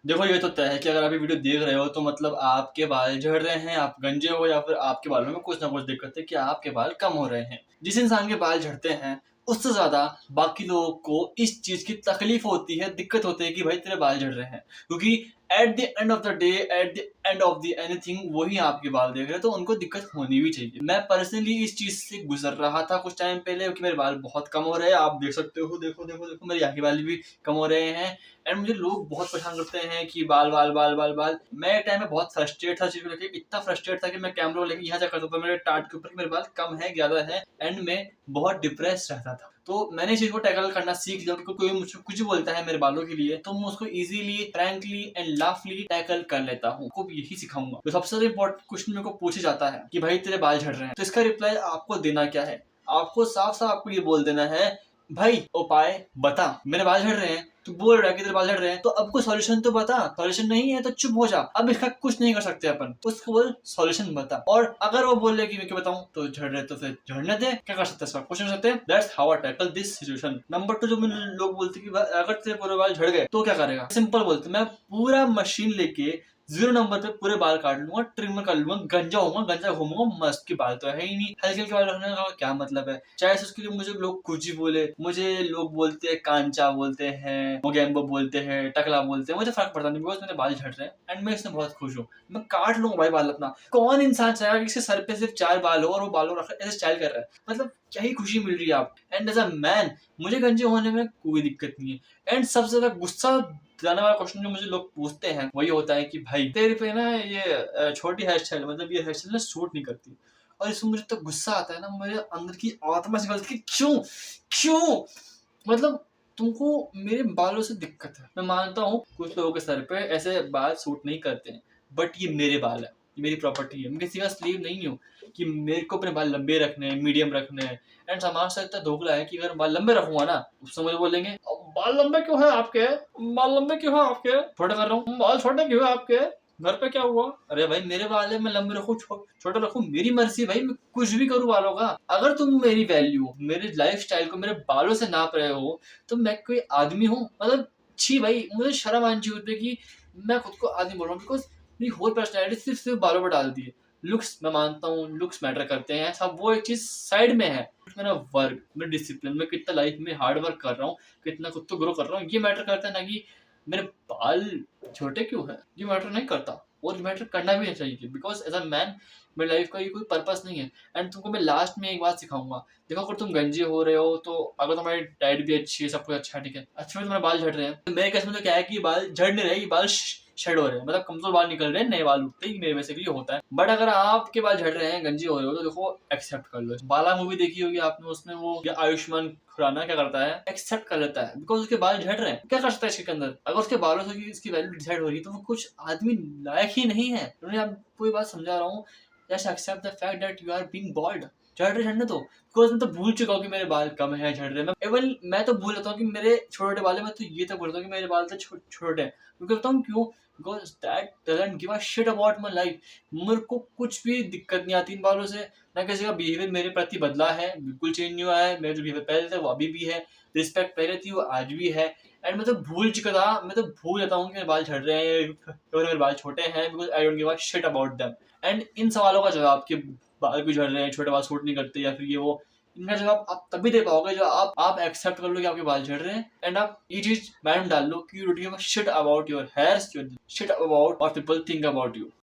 देखो ये तो तय है कि अगर आप ये वीडियो देख रहे हो तो मतलब आपके बाल झड़ रहे हैं, आप गंजे हो या फिर आपके बालों में कुछ ना कुछ दिक्कत है कि आपके बाल कम हो रहे हैं। जिस इंसान के बाल झड़ते हैं उससे ज़्यादा बाकी लोगों को इस चीज़ की तकलीफ होती है, दिक्कत होती है कि भाई तेरे बाल झड़ रहे हैं। क्योंकि at the end of the day, at the end of the anything वही आपके बाल देख रहे हैं, तो उनको दिक्कत होनी भी चाहिए। मैं पर्सनली इस चीज़ से गुजर रहा था कुछ टाइम पहले क्योंकि मेरे बाल बहुत कम हो रहे हैं। आप देख सकते हो, देखो देखो देखो मेरे यहाँ के बाल भी कम हो रहे हैं। एंड मुझे लोग बहुत परेशान करते हैं कि बाल बाल बाल बाल बाल। मैं एक टाइम में बहुत फ्रस्ट्रेट था चीज़ को लेके, इतना फ्रस्ट्रेट था कि मैं कैमरा लेके यहाँ चेक करता था मेरे टाट के ऊपर कि मेरे बाल कम है ज़्यादा है। एंड में बहुत डिप्रेस रहता था। तो मैंने इस चीज़ को टैकल करना सीख लिया कि कोई मुझसे कुछ बोलता है मेरे बालों के लिए तो मैं उसको इजीली, फ्रैंकली एंड लाफली टैकल कर लेता हूँ। आपको यही सिखाऊंगा। तो सबसे इम्पोर्टेंट क्वेश्चन मेरे को पूछा जाता है कि भाई तेरे बाल झड़ रहे हैं, तो इसका रिप्लाई आपको देना क्या है? आपको साफ साफ आपको ये बोल देना है, भाई उपाय बता, मेरे बाल झड़ रहे हैं, तू बोल रहा है कि तेरे बाल झड़ रहे हैं तो अब कोई सॉल्यूशन तो बता। सॉल्यूशन नहीं है तो चुप हो जा, अब इसका कुछ नहीं कर सकते अपन, उसको बोल सॉल्यूशन बता। और अगर वो बोल रहे कि मैं क्या बताऊं तो झड़ रहे तो फिर झड़ने दे, क्या कर सकते हैं इसका, कुछ नहीं कर सकते। That's how I tackle this situation. Number 2, जो लोग बोलते कि अगर तेरे पूरे बाल झड़ गए तो क्या करेगा? सिंपल बोलते, मैं पूरा मशीन लेके 0 नंबर पे पूरे बाल काट लूंगा, ट्रिम कर लूंगा, गंजा होऊंगा, गंजा घूमूंगा मस्त। के बाल तो है ही नहीं, हल्के हल्के बाल रखने का क्या मतलब है? चाहे उसके लिए मुझे लोग कुछ ही बोले, मुझे लोग बोलते हैं कांचा बोलते हैं, मोगेम्बो बोलते हैं, टकला बोलते हैं, मुझे फर्क पड़ता नहीं बिकॉज मेरे बाल झड़ रहे हैं एंड मैं इसमें बहुत खुश हूँ। मैं काट लूंगा भाई बाल अपना। कौन इंसान चाहेगा कि इसके सर पे सिर्फ 4 बाल हो और वो बालों रख ऐसे स्टाइल कर रहा है? मतलब क्या ही खुशी मिल रही है आप। एंड एज अ मैन मुझे गंजे होने में कोई दिक्कत नहीं है। एंड सबसे ज्यादा गुस्सा दिलाने वाला क्वेश्चन जो मुझे लोग पूछते हैं वही होता है कि भाई तेरे पे ना ये छोटी हेयर स्टाइल, मतलब ये हेयर स्टाइल ना सूट नहीं करती। और इसमें मुझे तो गुस्सा आता है ना, मेरे अंदर की आत्मा से बोलती है कि क्यों क्यों, मतलब तुमको मेरे बालों से दिक्कत है। मैं मानता हूँ कुछ लोगों के सर पे ऐसे बाल सूट नहीं करते हैं, बट ये मेरे बाल है, ये मेरी प्रॉपर्टी है। मैं किसी का स्लीव नहीं हूँ कि मेरे को अपने बाल लंबे रखने हैं, मीडियम रखने हैं। एंड समाज से इतना दोगला है कि अगर बाल लंबे रखूंगा ना उससे मुझे बोलेंगे बाल लंबे क्यों है आपके, बाल लंबे क्यों है आपके, छोटे कर रहा हूँ, बाल छोटे क्यों है आपके, घर पे क्या हुआ? अरे भाई मेरे बाल है, मैं लंबे रखूं छोटे रखूं मेरी मर्जी भाई, मैं कुछ भी करूं बालों का। अगर तुम मेरी वैल्यू, मेरे लाइफ स्टाइल को मेरे बालों से नाप रहे हो तो मैं कोई आदमी हूँ? मतलब छी भाई, मुझे शर्म आनी चाहिए होती है कि मैं खुद को आदमी बोल रहा हूँ बिकॉज मेरी होल पर्सनैलिटी सिर्फ बालों पर डाल दी है। लुक्स, मैं मानता हूँ लुक्स मैटर करते हैं सब, वो एक चीज साइड में है। मेरा वर्क, मेरा डिसिप्लिन, मैं कितना लाइफ में हार्ड वर्क कर रहा हूँ, कितना खुद को ग्रो कर रहा हूँ, ये मैटर करता है ना कि मेरे बाल छोटे क्यों है। ये मैटर नहीं करता और मैटर करना भी नहीं चाहिए बिकॉज एज अ मैन मेरी लाइफ का ये कोई पर्पस नहीं है। एंड तुमको मैं लास्ट में एक बात सिखाऊंगा। देखो अगर तुम गंजे हो रहे हो तो अगर तुम्हारी डाइट भी अच्छी है, सब कुछ अच्छा है, ठीक है, अच्छे में तुम्हारे बाल झड़ रहे हैं, तो मेरे केस में तो क्या है कि बाल झड़ नहीं रहे, बाल शेड हो रहे हैं, मतलब कमजोर बाल निकल रहे हैं, नए बाल उठते ही मेरे बेसिकली होता है। बट अगर आपके बाल झड़ रहे हैं, गंजे हो रहे हो, तो देखो एक्सेप्ट कर लो। बाला मूवी देखी होगी आपने, उसमें वो आयुष्मान खुराना क्या करता है, एक्सेप्ट कर लेता है बिकॉज उसके बाल झड़ रहे हैं। क्या कर सकता है इसके अंदर? अगर उसके बालों से इसकी वैल्यू डिसाइड हो रही है तो वो कुछ आदमी लायक ही नहीं है। उन्हें आपको ये बात समझा रहा हूँ, just accept the fact that you are being bald. झड़ रहे झड़ने दो, बिकॉज मैं तो भूल चुका हूँ कि मेरे बाल कम है, झड़ रहे हैं। इवन मैं तो भूल जाता हूँ कि मेरे छोटे बाल है, मैं तो ये तक बोलता हूँ कि मेरे बाल तो छोटे हैं। क्योंकि बताऊँ क्यों? Because that doesn't give a shit about my life. मेरे को कुछ भी दिक्कत नहीं आती इन बालों से, ना किसी का बिहेवियर मेरे प्रति बदला है, बिल्कुल चेंज नहीं हुआ है। मेरे जो बिहेवियर पहले थे वो अभी भी है, रिस्पेक्ट पहले थी वो आज भी है। एंड मैं तो भूल चुका था, मैं तो भूल जाता हूँ कि मेरे बाल झड़ रहे हैं और मेरे बाल छोटे हैं, because I don't give a shit about them. And in सवालों का जवाब कि बाल क्यों झड़ रहे हैं, छोटे बाल सूट नहीं करते या फिर ये वो, इनका जवाब आप तभी दे पाओगे जो आप एक्सेप्ट कर लो कि आपके बाल झड़ रहे हैं। एंड आप ये चीज माइंड डाल लो कि you don't give a shit about your hairs, shit about what people think about you.